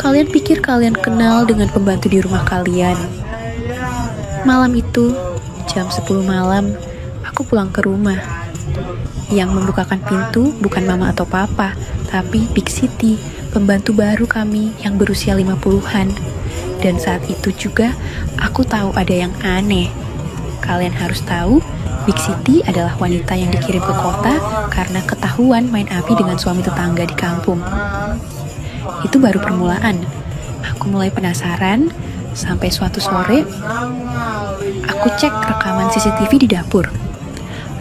Kalian pikir kalian kenal dengan pembantu di rumah kalian. Malam itu, jam 10 malam, aku pulang ke rumah. Yang membukakan pintu bukan mama atau papa, tapi Big Siti, pembantu baru kami yang berusia 50-an. Dan saat itu juga, aku tahu ada yang aneh. Kalian harus tahu, Big Siti adalah wanita yang dikirim ke kota karena ketahuan main api dengan suami tetangga di kampung. Itu baru permulaan. Aku mulai penasaran, sampai suatu sore, aku cek rekaman CCTV di dapur.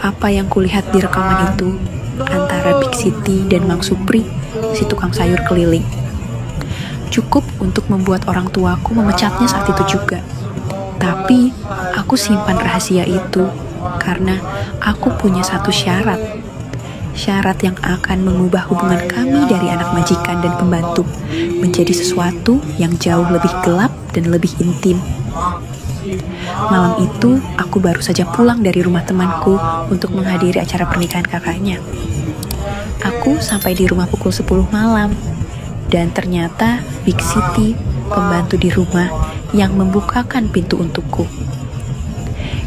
Apa yang kulihat di rekaman itu antara Big Siti dan Mang Supri, si tukang sayur keliling. Cukup untuk membuat orang tuaku memecatnya saat itu juga. Tapi aku simpan rahasia itu karena aku punya satu syarat. Syarat yang akan mengubah hubungan kami dari anak majikan dan pembantu menjadi sesuatu yang jauh lebih gelap dan lebih intim. Malam itu, aku baru saja pulang dari rumah temanku untuk menghadiri acara pernikahan kakaknya. Aku sampai di rumah pukul 10 malam, dan ternyata Big Siti, pembantu di rumah, yang membukakan pintu untukku.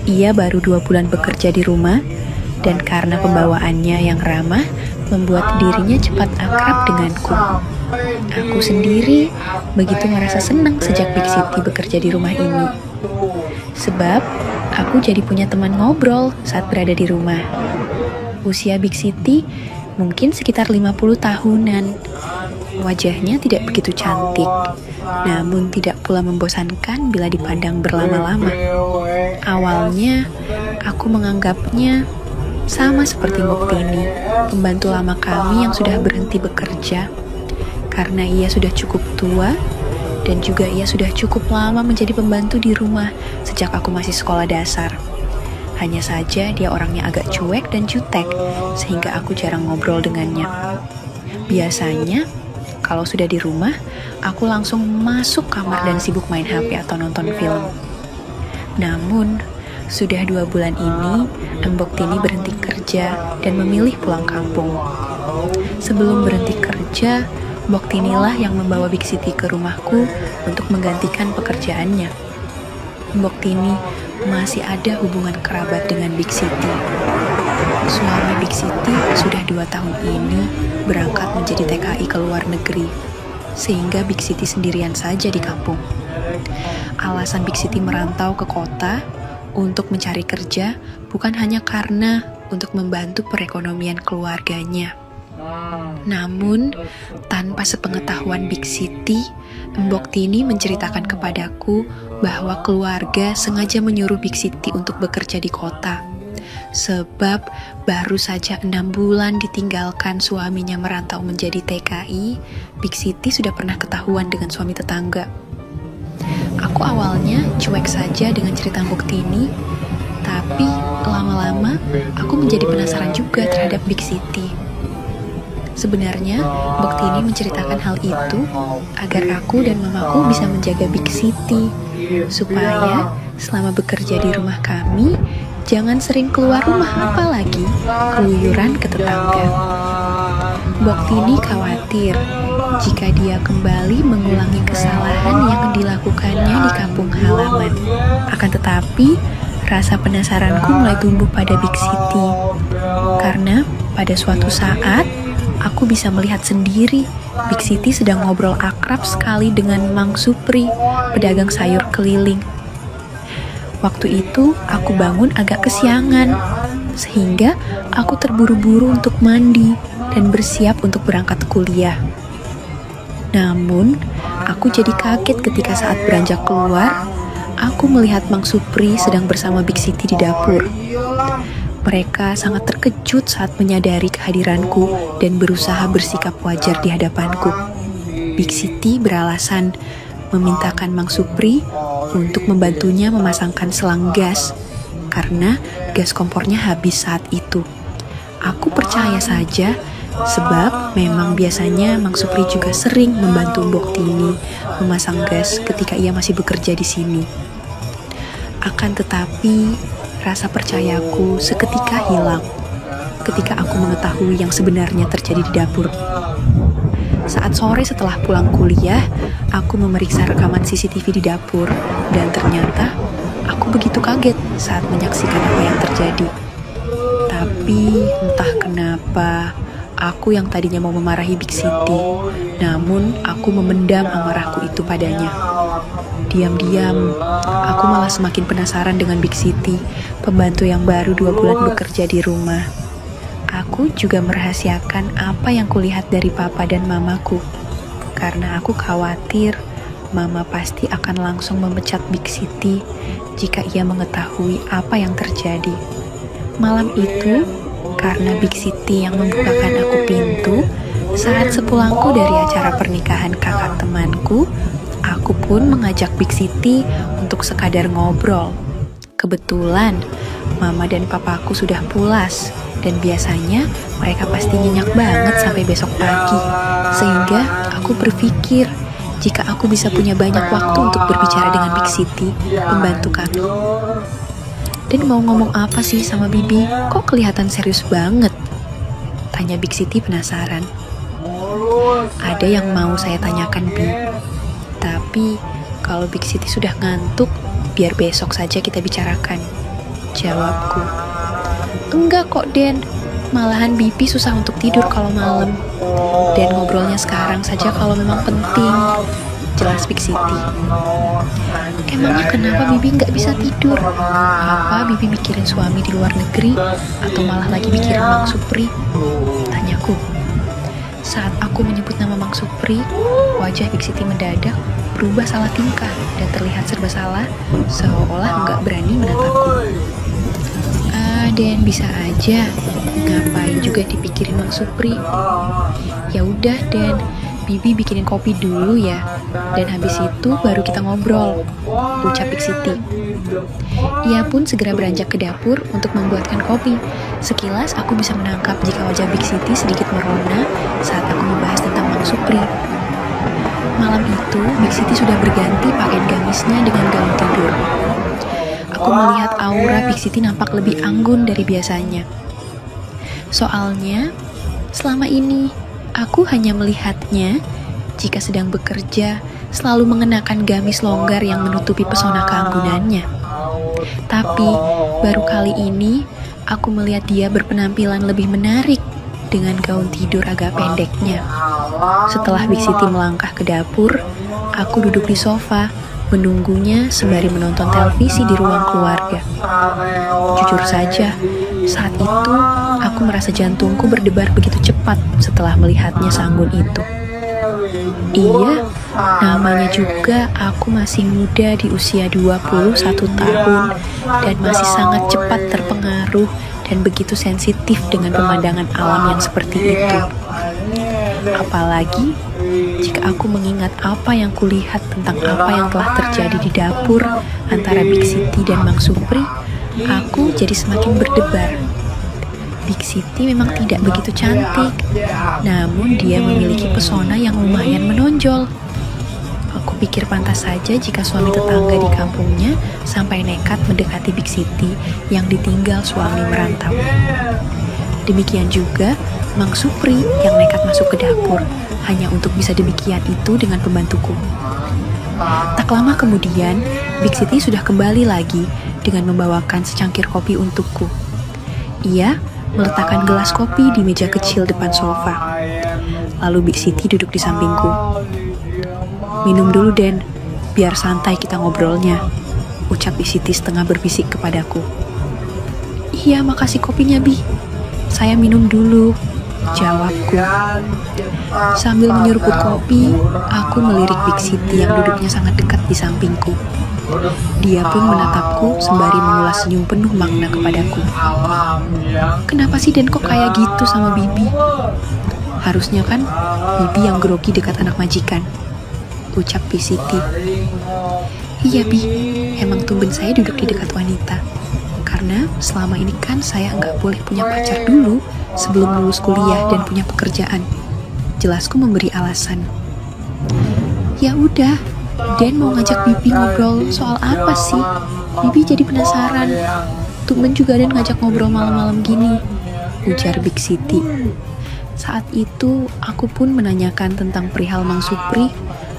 Ia baru 2 bulan bekerja di rumah, dan karena pembawaannya yang ramah, membuat dirinya cepat akrab denganku. Aku sendiri begitu merasa senang sejak Big Siti bekerja di rumah ini. Sebab aku jadi punya teman ngobrol saat berada di rumah. Usia Big Siti mungkin sekitar 50 tahunan. Wajahnya tidak begitu cantik, namun tidak pula membosankan bila dipandang berlama-lama. Awalnya, aku menganggapnya sama seperti Moktini, pembantu lama kami yang sudah berhenti bekerja. Karena ia sudah cukup tua, dan juga ia sudah cukup lama menjadi pembantu di rumah sejak aku masih sekolah dasar. Hanya saja dia orangnya agak cuek dan jutek, sehingga aku jarang ngobrol dengannya. Biasanya, kalau sudah di rumah, aku langsung masuk kamar dan sibuk main HP atau nonton film. Namun, sudah 2 bulan ini, Mbok Tini berhenti kerja dan memilih pulang kampung. Sebelum berhenti kerja, Mbok Tinilah yang membawa Big Siti ke rumahku untuk menggantikan pekerjaannya. Mbok Tini masih ada hubungan kerabat dengan Big Siti. Suami Big Siti sudah 2 tahun ini berangkat menjadi TKI ke luar negeri, sehingga Big Siti sendirian saja di kampung. Alasan Big Siti merantau ke kota untuk mencari kerja bukan hanya karena untuk membantu perekonomian keluarganya. Namun, tanpa sepengetahuan Big Siti, Mbok Tini menceritakan kepadaku bahwa keluarga sengaja menyuruh Big Siti untuk bekerja di kota. Sebab baru saja 6 bulan ditinggalkan suaminya merantau menjadi TKI, Big Siti sudah pernah ketahuan dengan suami tetangga. Aku awalnya cuek saja dengan cerita Mbok Tini, tapi lama-lama aku menjadi penasaran juga terhadap Big Siti. Sebenarnya, Mbok Tini menceritakan hal itu agar aku dan mamaku bisa menjaga Big Siti, supaya selama bekerja di rumah kami, jangan sering keluar rumah apalagi keluyuran ke tetangga. Mbok Tini khawatir jika dia kembali mengulangi kesalahan yang dilakukannya di kampung halaman. Akan tetapi, rasa penasaranku mulai tumbuh pada Big Siti. Karena pada suatu saat, aku bisa melihat sendiri Big Siti sedang ngobrol akrab sekali dengan Mang Supri, pedagang sayur keliling. Waktu itu, aku bangun agak kesiangan, sehingga aku terburu-buru untuk mandi dan bersiap untuk berangkat kuliah. Namun, aku jadi kaget ketika saat beranjak keluar, aku melihat Mang Supri sedang bersama Big Siti di dapur. Mereka sangat terkejut saat menyadari kehadiranku dan berusaha bersikap wajar di hadapanku. Big Siti beralasan memintakan Mang Supri untuk membantunya memasangkan selang gas, karena gas kompornya habis saat itu. Aku percaya saja, sebab memang biasanya Mang Supri juga sering membantu Mbok Tini memasang gas ketika ia masih bekerja di sini. Akan tetapi, rasa percayaku seketika hilang ketika aku mengetahui yang sebenarnya terjadi di dapur. Saat sore setelah pulang kuliah, memeriksa rekaman CCTV di dapur, dan ternyata aku begitu kaget saat menyaksikan apa yang terjadi. Tapi entah kenapa, aku yang tadinya mau memarahi Big Siti, namun aku memendam amarahku itu padanya. Diam-diam, aku malah semakin penasaran dengan Big Siti, pembantu yang baru 2 bulan bekerja di rumah. Aku juga merahasiakan apa yang kulihat dari papa dan mamaku, karena aku khawatir mama pasti akan langsung memecat Big Siti jika ia mengetahui apa yang terjadi. Malam itu, karena Big Siti yang membukakan aku pintu, saat sepulangku dari acara pernikahan kakak temanku, aku pun mengajak Big Siti untuk sekadar ngobrol. Kebetulan, mama dan papaku sudah pulas, dan biasanya mereka pasti nyenyak banget sampai besok pagi. Sehingga aku berpikir, jika aku bisa punya banyak waktu untuk berbicara dengan Big Siti, pembantu kami. Dan mau ngomong apa sih sama Bibi? Kok kelihatan serius banget? Tanya Big Siti penasaran. Ada yang mau saya tanyakan, Bi. Tapi kalau Big Siti sudah ngantuk, biar besok saja kita bicarakan. Jawabku. Enggak kok, Den. Malahan Bibi susah untuk tidur kalau malam. Dan ngobrolnya sekarang saja kalau memang penting. Jelas Big Siti. Emangnya kenapa Bibi nggak bisa tidur? Apa Bibi mikirin suami di luar negeri? Atau malah lagi mikirin Mang Supri? Tanyaku. Saat aku menyebut nama Mang Supri, wajah Big Siti mendadak berubah salah tingkah dan terlihat serba salah, seolah nggak berani menatapku. Den, bisa aja. Ngapain juga dipikirin Mang Supri? Ya udah, Den. Bibi bikinin kopi dulu ya, dan habis itu baru kita ngobrol, ucap Big Siti. Ia pun segera beranjak ke dapur untuk membuatkan kopi. Sekilas aku bisa menangkap jika wajah Big Siti sedikit merona saat aku membahas tentang Mang Supri. Malam itu, Big Siti sudah berganti pakaian gamisnya dengan gaun tidur. Aku melihat aura Big Siti nampak lebih anggun dari biasanya. Soalnya, selama ini aku hanya melihatnya jika sedang bekerja selalu mengenakan gamis longgar yang menutupi pesona keanggunannya. Tapi baru kali ini aku melihat dia berpenampilan lebih menarik dengan gaun tidur agak pendeknya. Setelah Big Siti melangkah ke dapur, aku duduk di sofa menunggunya sembari menonton televisi di ruang keluarga. Jujur saja, saat itu aku merasa jantungku berdebar begitu cepat setelah melihatnya seanggun itu. Iya, namanya juga aku masih muda di usia 21 tahun dan masih sangat cepat terpengaruh dan begitu sensitif dengan pemandangan alam yang seperti itu. Apalagi jika aku mengingat apa yang kulihat tentang apa yang telah terjadi di dapur antara Big Siti dan Mang Supri, aku jadi semakin berdebar. Big Siti memang tidak begitu cantik, namun dia memiliki pesona yang lumayan menonjol. Aku pikir pantas saja jika suami tetangga di kampungnya sampai nekat mendekati Big Siti yang ditinggal suami merantau. Demikian juga Mang Supri yang nekat masuk ke dapur hanya untuk bisa demikian itu dengan pembantuku. Tak lama kemudian, Big Siti sudah kembali lagi dengan membawakan secangkir kopi untukku. Ia meletakkan gelas kopi di meja kecil depan sofa. Lalu Big Siti duduk di sampingku. Minum dulu, Den, biar santai kita ngobrolnya, ucap Big Siti setengah berbisik kepadaku. Iya, makasih kopinya, Bi. Saya minum dulu, jawabku. Sambil menyeruput kopi, aku melirik Big Siti yang duduknya sangat dekat di sampingku. Dia pun menatapku sembari mengulas senyum penuh makna kepadaku. Kenapa sih Den kok kayak gitu sama Bibi? Harusnya kan Bibi yang grogi dekat anak majikan, ucap Big Siti. Iya Bi, emang tumben saya duduk di dekat wanita. Karena selama ini kan saya nggak boleh punya pacar dulu sebelum lulus kuliah dan punya pekerjaan. Jelasku memberi alasan. Ya udah, Den mau ngajak Bibi ngobrol soal apa sih? Bibi jadi penasaran. Tumben juga Den ngajak ngobrol malam-malam gini, ujar Big Siti. Saat itu aku pun menanyakan tentang perihal Mang Supri,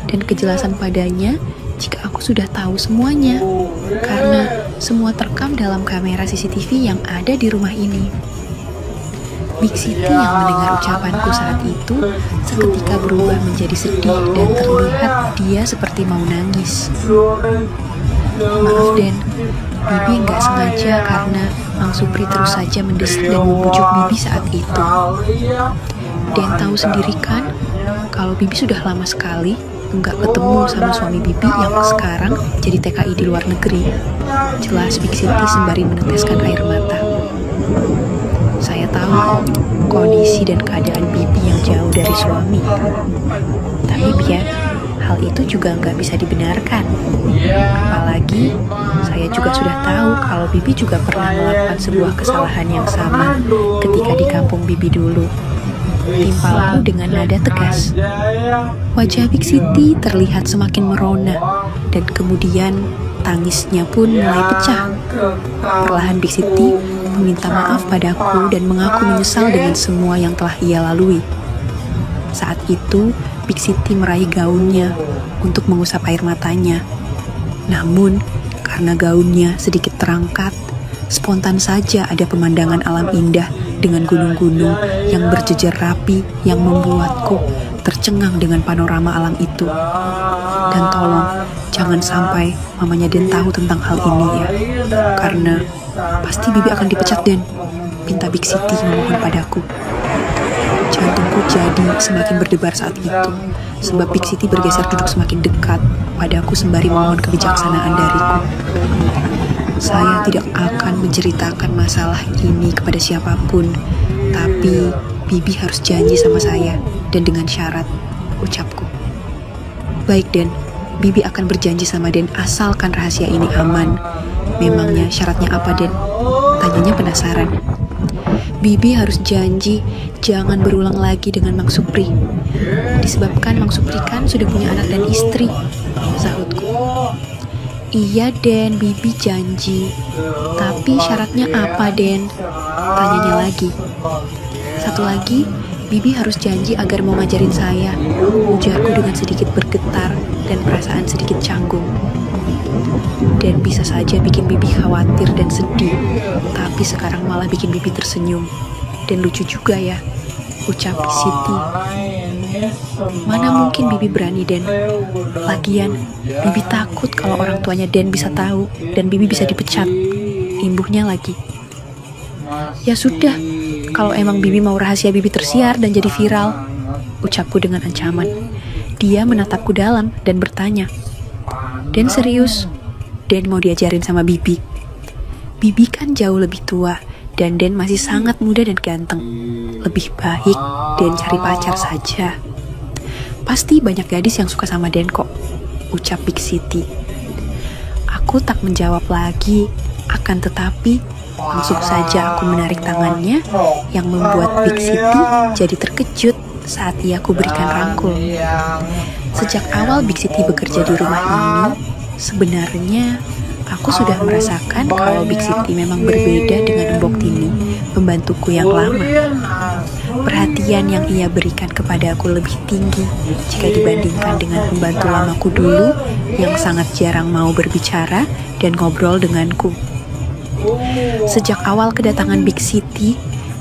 dan kejelasan padanya jika aku sudah tahu semuanya, karena semua terekam dalam kamera CCTV yang ada di rumah ini. Big Siti yang mendengar ucapanku saat itu seketika berubah menjadi sedih dan terlihat dia seperti mau nangis. Maaf Den, Bibi nggak sengaja karena Mang Supri terus saja mendesak dan membujuk Bibi saat itu. Den tahu sendiri kan, kalau Bibi sudah lama sekali nggak ketemu sama suami Bibi yang sekarang jadi TKI di luar negeri. Jelas Big Siti sembari meneteskan air mata. Saya tahu kondisi dan keadaan Bibi yang jauh dari suami. Tapi biar hal itu juga nggak bisa dibenarkan. Apalagi saya juga sudah tahu kalau Bibi juga pernah melakukan sebuah kesalahan yang sama ketika di kampung Bibi dulu. Timpaku dengan nada tegas. Wajah Big Siti terlihat semakin merona dan kemudian tangisnya pun mulai pecah. Perlahan Big Siti meminta maaf padaku dan mengaku menyesal dengan semua yang telah ia lalui. Saat itu Big Siti meraih gaunnya untuk mengusap air matanya. Namun karena gaunnya sedikit terangkat, spontan saja ada pemandangan alam indah dengan gunung-gunung yang berjejer rapi yang membuatku tercengang dengan panorama alam itu. Dan tolong, jangan sampai mamanya Den tahu tentang hal ini ya. Karena pasti Bibi akan dipecat Den, pinta Big Siti memohon padaku. Jantungku jadi semakin berdebar saat itu, sebab Big Siti bergeser duduk semakin dekat padaku sembari memohon kebijaksanaan dariku. Saya tidak akan menceritakan masalah ini kepada siapapun, tapi Bibi harus janji sama saya, dan dengan syarat, ucapku. Baik Den, Bibi akan berjanji sama Den asalkan rahasia ini aman. Memangnya syaratnya apa Den? Tanyanya penasaran. Bibi harus janji jangan berulang lagi dengan Mang Supri. Disebabkan Mang Supri kan sudah punya anak dan istri, sahutku. Iya Den, Bibi janji. Tapi syaratnya apa Den? Tanyanya lagi. Satu lagi, Bibi harus janji agar mau ngajarin saya, ujarku dengan sedikit bergetar dan perasaan sedikit canggung. Dan bisa saja bikin Bibi khawatir dan sedih, tapi sekarang malah bikin Bibi tersenyum. Dan lucu juga ya, ucap Siti. Mana mungkin Bibi berani Den. Lagian Bibi takut kalau orang tuanya Den bisa tahu dan Bibi bisa dipecat. Imbuhnya lagi. Ya sudah, kalau emang Bibi mau rahasia Bibi tersiar dan jadi viral, ucapku dengan ancaman. Dia menatapku dalam dan bertanya, Den serius? Den mau diajarin sama Bibi. Bibi kan jauh lebih tua dan Den masih sangat muda dan ganteng. Lebih baik Den cari pacar saja. Pasti banyak gadis yang suka sama Den kok, ucap Big Siti. Aku tak menjawab lagi, akan tetapi langsung saja aku menarik tangannya yang membuat Big Siti jadi terkejut saat ia kuberikan rangkul. Sejak awal Big Siti bekerja di rumah ini, sebenarnya aku sudah merasakan kalau Big Siti memang berbeda dengan Mbok Tini, pembantuku yang lama. Perhatian yang ia berikan kepada aku lebih tinggi jika dibandingkan dengan pembantu lamaku dulu yang sangat jarang mau berbicara dan ngobrol denganku. Sejak awal kedatangan Big Siti,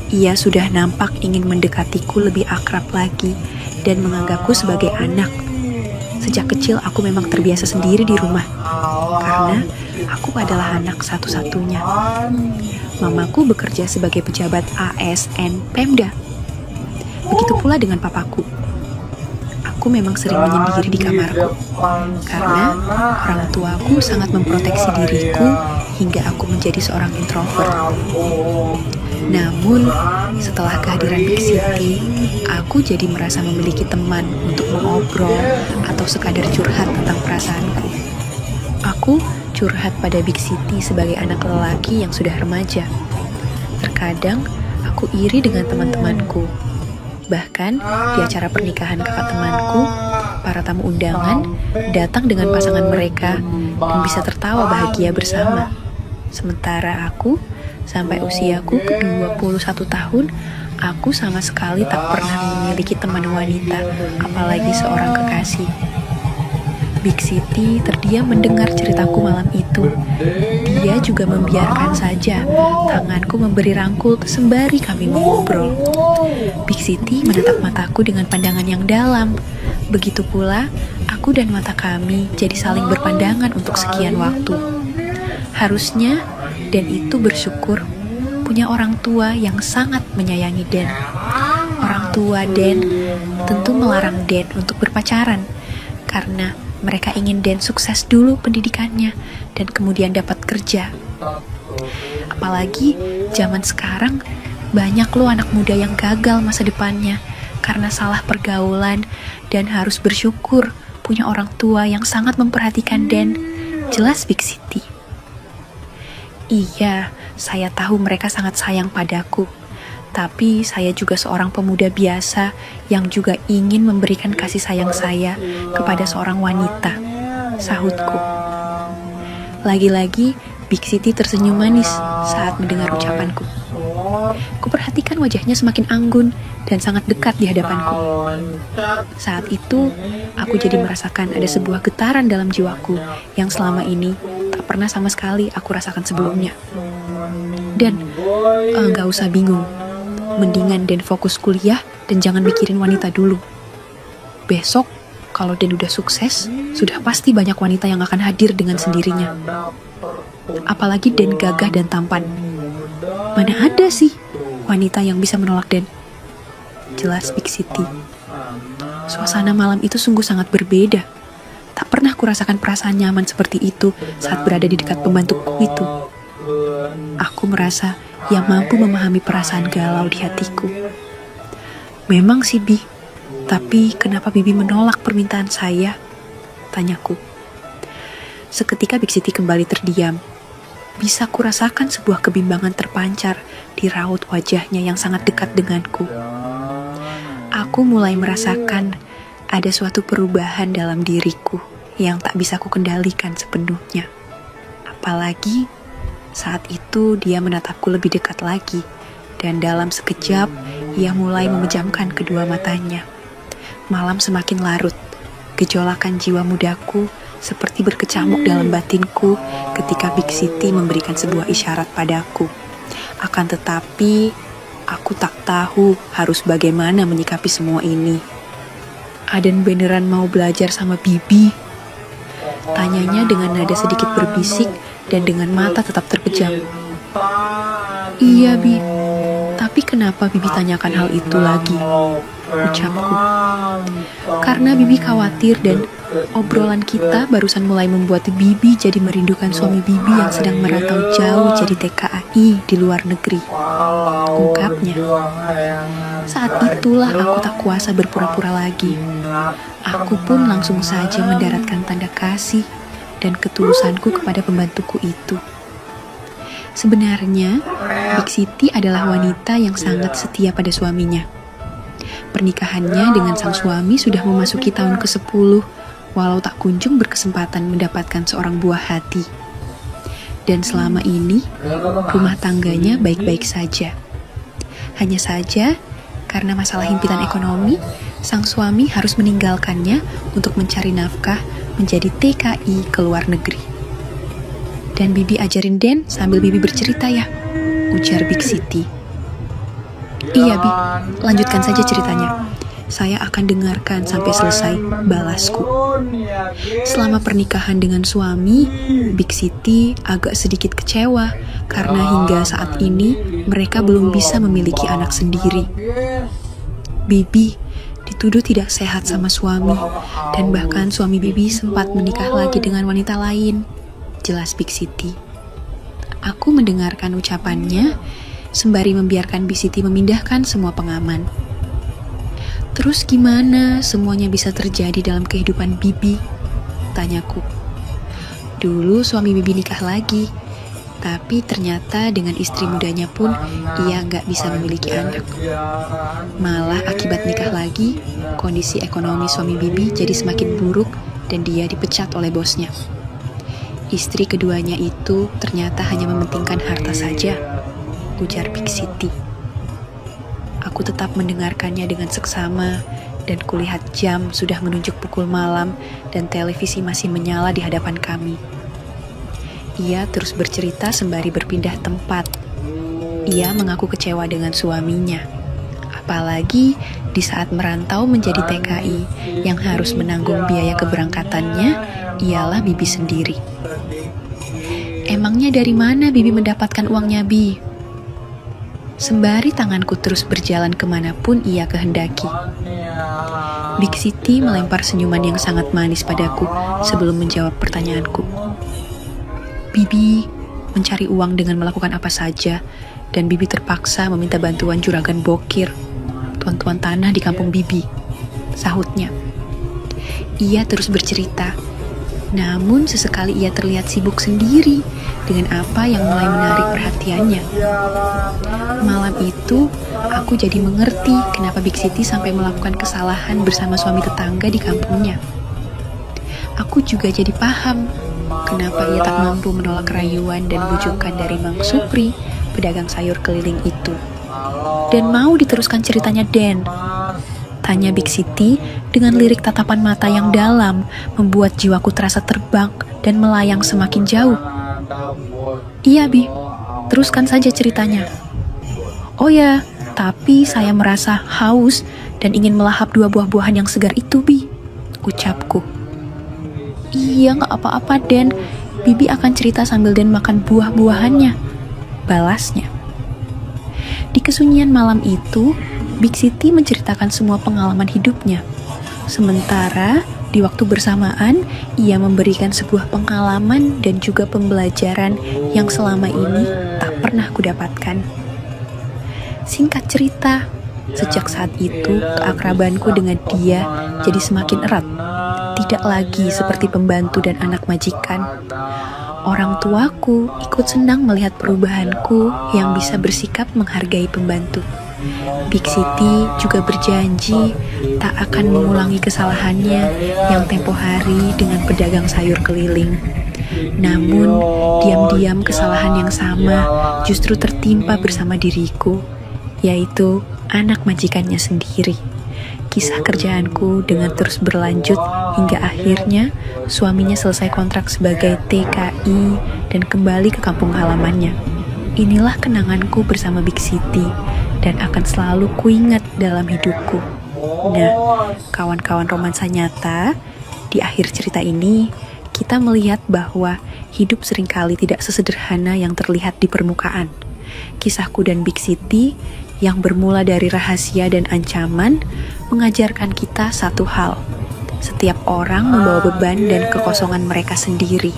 ia sudah nampak ingin mendekatiku lebih akrab lagi dan menganggapku sebagai anak. Sejak kecil aku memang terbiasa sendiri di rumah, karena aku adalah anak satu-satunya. Mamaku bekerja sebagai pejabat ASN Pemda. Begitu pula dengan papaku. Aku memang sering menyendiri di kamarku, karena orang tuaku sangat memproteksi diriku hingga aku menjadi seorang introvert. Namun, setelah kehadiran Big Siti, aku jadi merasa memiliki teman untuk mengobrol atau sekadar curhat tentang perasaanku. Aku curhat pada Big Siti sebagai anak lelaki yang sudah remaja. Terkadang, aku iri dengan teman-temanku. Bahkan, di acara pernikahan kakak temanku, para tamu undangan datang dengan pasangan mereka dan bisa tertawa bahagia bersama. Sementara aku, sampai usiaku ke-21 tahun, aku sama sekali tak pernah memiliki teman wanita, apalagi seorang kekasih. Big Siti terdiam mendengar ceritaku malam itu. Dia juga membiarkan saja tanganku memberi rangkul sembari kami mengobrol. Big Siti menatap mataku dengan pandangan yang dalam. Begitu pula, aku dan mata kami jadi saling berpandangan untuk sekian waktu. Harusnya Dan itu bersyukur punya orang tua yang sangat menyayangi Dan. Orang tua Dan tentu melarang Dan untuk berpacaran karena mereka ingin Dan sukses dulu pendidikannya dan kemudian dapat kerja. Apalagi zaman sekarang banyak loh anak muda yang gagal masa depannya karena salah pergaulan dan harus bersyukur punya orang tua yang sangat memperhatikan Dan. Jelas Big Siti. Iya, saya tahu mereka sangat sayang padaku. Tapi saya juga seorang pemuda biasa yang juga ingin memberikan kasih sayang saya kepada seorang wanita, sahutku. Lagi-lagi, Big Siti tersenyum manis saat mendengar ucapanku. Kuperhatikan wajahnya semakin anggun dan sangat dekat di hadapanku. Saat itu, aku jadi merasakan ada sebuah getaran dalam jiwaku yang selama ini tak pernah sama sekali aku rasakan sebelumnya. Dan gak usah bingung, mendingan Dan fokus kuliah dan jangan mikirin wanita dulu. Besok, kalau Dan udah sukses, sudah pasti banyak wanita yang akan hadir dengan sendirinya. Apalagi Dan gagah dan tampan. Mana ada sih wanita yang bisa menolak Dan? Jelas Big Siti. Suasana malam itu sungguh sangat berbeda. Tak pernah kurasakan perasaan nyaman seperti itu saat berada di dekat pembantuku itu. Aku merasa ia mampu memahami perasaan galau di hatiku. Memang sih Bi, tapi kenapa Bibi menolak permintaan saya? Tanyaku. Seketika Big Siti kembali terdiam. Bisa kurasakan sebuah kebimbangan terpancar di raut wajahnya yang sangat dekat denganku. Aku mulai merasakan ada suatu perubahan dalam diriku yang tak bisa kukendalikan sepenuhnya. Apalagi saat itu dia menatapku lebih dekat lagi, dan dalam sekejap ia mulai memejamkan kedua matanya. Malam semakin larut, gejolakan jiwa mudaku seperti berkecamuk dalam batinku ketika Big Siti memberikan sebuah isyarat padaku. Akan tetapi, aku tak tahu harus bagaimana menyikapi semua ini. Aden beneran mau belajar sama Bibi? Tanyanya dengan nada sedikit berbisik dan dengan mata tetap terpejam. Iya Bi, tapi kenapa Bibi tanyakan hal itu lagi? Ucapku. Karena Bibi khawatir dan obrolan kita barusan mulai membuat Bibi jadi merindukan suami Bibi yang sedang merantau jauh jadi TKI di luar negeri. Ungkapnya. Saat itulah aku tak kuasa berpura-pura lagi. Aku pun langsung saja mendaratkan tanda kasih dan ketulusanku kepada pembantuku itu. Sebenarnya, Big Siti adalah wanita yang sangat setia pada suaminya. Pernikahannya dengan sang suami sudah memasuki tahun ke-10, walau tak kunjung berkesempatan mendapatkan seorang buah hati. Dan selama ini, rumah tangganya baik-baik saja. Hanya saja, karena masalah himpitan ekonomi, sang suami harus meninggalkannya untuk mencari nafkah menjadi TKI ke luar negeri. Dan Bibi ajarin Dan sambil Bibi bercerita ya, ujar Big Siti. Iya Bi, lanjutkan saja ceritanya. Saya akan dengarkan sampai selesai, balasku. Selama pernikahan dengan suami, Big Siti agak sedikit kecewa karena hingga saat ini mereka belum bisa memiliki anak sendiri. Bibi dituduh tidak sehat sama suami, dan bahkan suami Bibi sempat menikah lagi dengan wanita lain, jelas Big Siti. Aku mendengarkan ucapannya sembari membiarkan Big Siti memindahkan semua pengaman. Terus gimana semuanya bisa terjadi dalam kehidupan Bibi? Tanyaku. Dulu suami Bibi nikah lagi, tapi ternyata dengan istri mudanya pun ia nggak bisa memiliki anak. Malah akibat nikah lagi, kondisi ekonomi suami Bibi jadi semakin buruk dan dia dipecat oleh bosnya. Istri keduanya itu ternyata hanya mementingkan harta saja, ujar Big Siti. Aku tetap mendengarkannya dengan seksama dan kulihat jam sudah menunjuk pukul malam dan televisi masih menyala di hadapan kami. Ia terus bercerita sembari berpindah tempat. Ia mengaku kecewa dengan suaminya. Apalagi di saat merantau menjadi TKI yang harus menanggung biaya keberangkatannya ialah Bibi sendiri. Emangnya dari mana Bibi mendapatkan uangnya, Bi? Sembari tanganku terus berjalan kemanapun ia kehendaki. Big Siti melempar senyuman yang sangat manis padaku sebelum menjawab pertanyaanku. Bibi mencari uang dengan melakukan apa saja, dan Bibi terpaksa meminta bantuan juragan bokir, tuan-tuan tanah di kampung Bibi, sahutnya. Ia terus bercerita, namun sesekali ia terlihat sibuk sendiri dengan apa yang mulai menarik perhatiannya. Malam itu, aku jadi mengerti kenapa Big Siti sampai melakukan kesalahan bersama suami tetangga di kampungnya. Aku juga jadi paham kenapa ia tak mampu menolak rayuan dan bujukan dari Mang Supri, pedagang sayur keliling itu. Dan mau diteruskan ceritanya, Den? Tanya Big Siti dengan lirik tatapan mata yang dalam membuat jiwaku terasa terbang dan melayang semakin jauh. Iya, Bi, teruskan saja ceritanya. Oh ya, tapi saya merasa haus dan ingin melahap 2 buah-buahan yang segar itu, Bi, ucapku. Iya, gak apa-apa, Den. Bibi akan cerita sambil Den makan buah-buahannya, balasnya. Di kesunyian malam itu, Big Siti menceritakan semua pengalaman hidupnya. Sementara di waktu bersamaan, ia memberikan sebuah pengalaman dan juga pembelajaran yang selama ini tak pernah kudapatkan. Singkat cerita, sejak saat itu keakrabanku dengan dia jadi semakin erat. Tidak lagi seperti pembantu dan anak majikan. Orang tuaku ikut senang melihat perubahanku yang bisa bersikap menghargai pembantu. Big Siti juga berjanji tak akan mengulangi kesalahannya yang tempo hari dengan pedagang sayur keliling. Namun, diam-diam kesalahan yang sama justru tertimpa bersama diriku, yaitu anak majikannya sendiri. Kisah kerjaanku dengan terus berlanjut hingga akhirnya suaminya selesai kontrak sebagai TKI dan kembali ke kampung halamannya. Inilah kenanganku bersama Big Siti dan akan selalu kuingat dalam hidupku. Nah, kawan-kawan romansa nyata, di akhir cerita ini kita melihat bahwa hidup seringkali tidak sesederhana yang terlihat di permukaan. Kisahku dan Big Siti yang bermula dari rahasia dan ancaman mengajarkan kita satu hal. Setiap orang membawa beban dan kekosongan mereka sendiri.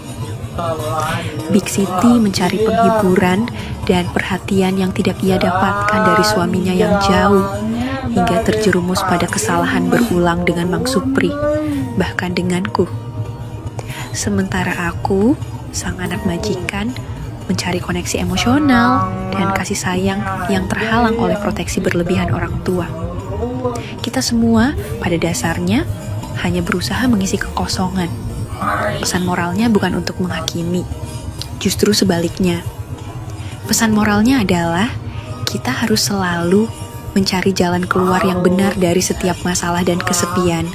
Big Siti mencari penghiburan dan perhatian yang tidak ia dapatkan dari suaminya yang jauh, hingga terjerumus pada kesalahan berulang dengan Mang Supri, bahkan denganku. Sementara aku, sang anak majikan, mencari koneksi emosional dan kasih sayang yang terhalang oleh proteksi berlebihan orang tua. Kita semua pada dasarnya hanya berusaha mengisi kekosongan. Pesan moralnya bukan untuk menghakimi, justru sebaliknya. Pesan moralnya adalah kita harus selalu mencari jalan keluar yang benar dari setiap masalah dan kesepian,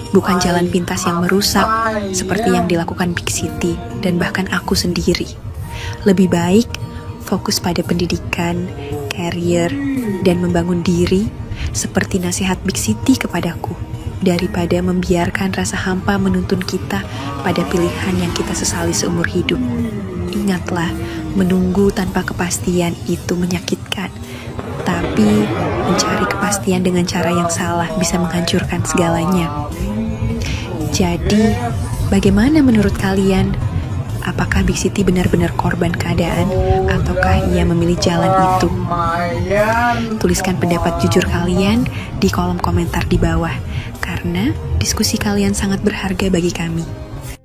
bukan jalan pintas yang merusak seperti yang dilakukan Big Siti dan bahkan aku sendiri. Lebih baik fokus pada pendidikan, karier, dan membangun diri seperti nasihat Big Siti kepadaku, daripada membiarkan rasa hampa menuntun kita pada pilihan yang kita sesali seumur hidup. Ingatlah, menunggu tanpa kepastian itu menyakitkan, tapi mencari kepastian dengan cara yang salah bisa menghancurkan segalanya. Jadi, bagaimana menurut kalian? Apakah Big Siti benar-benar korban keadaan ataukah ia memilih jalan itu? Tuliskan pendapat jujur kalian di kolom komentar di bawah, karena diskusi kalian sangat berharga bagi kami.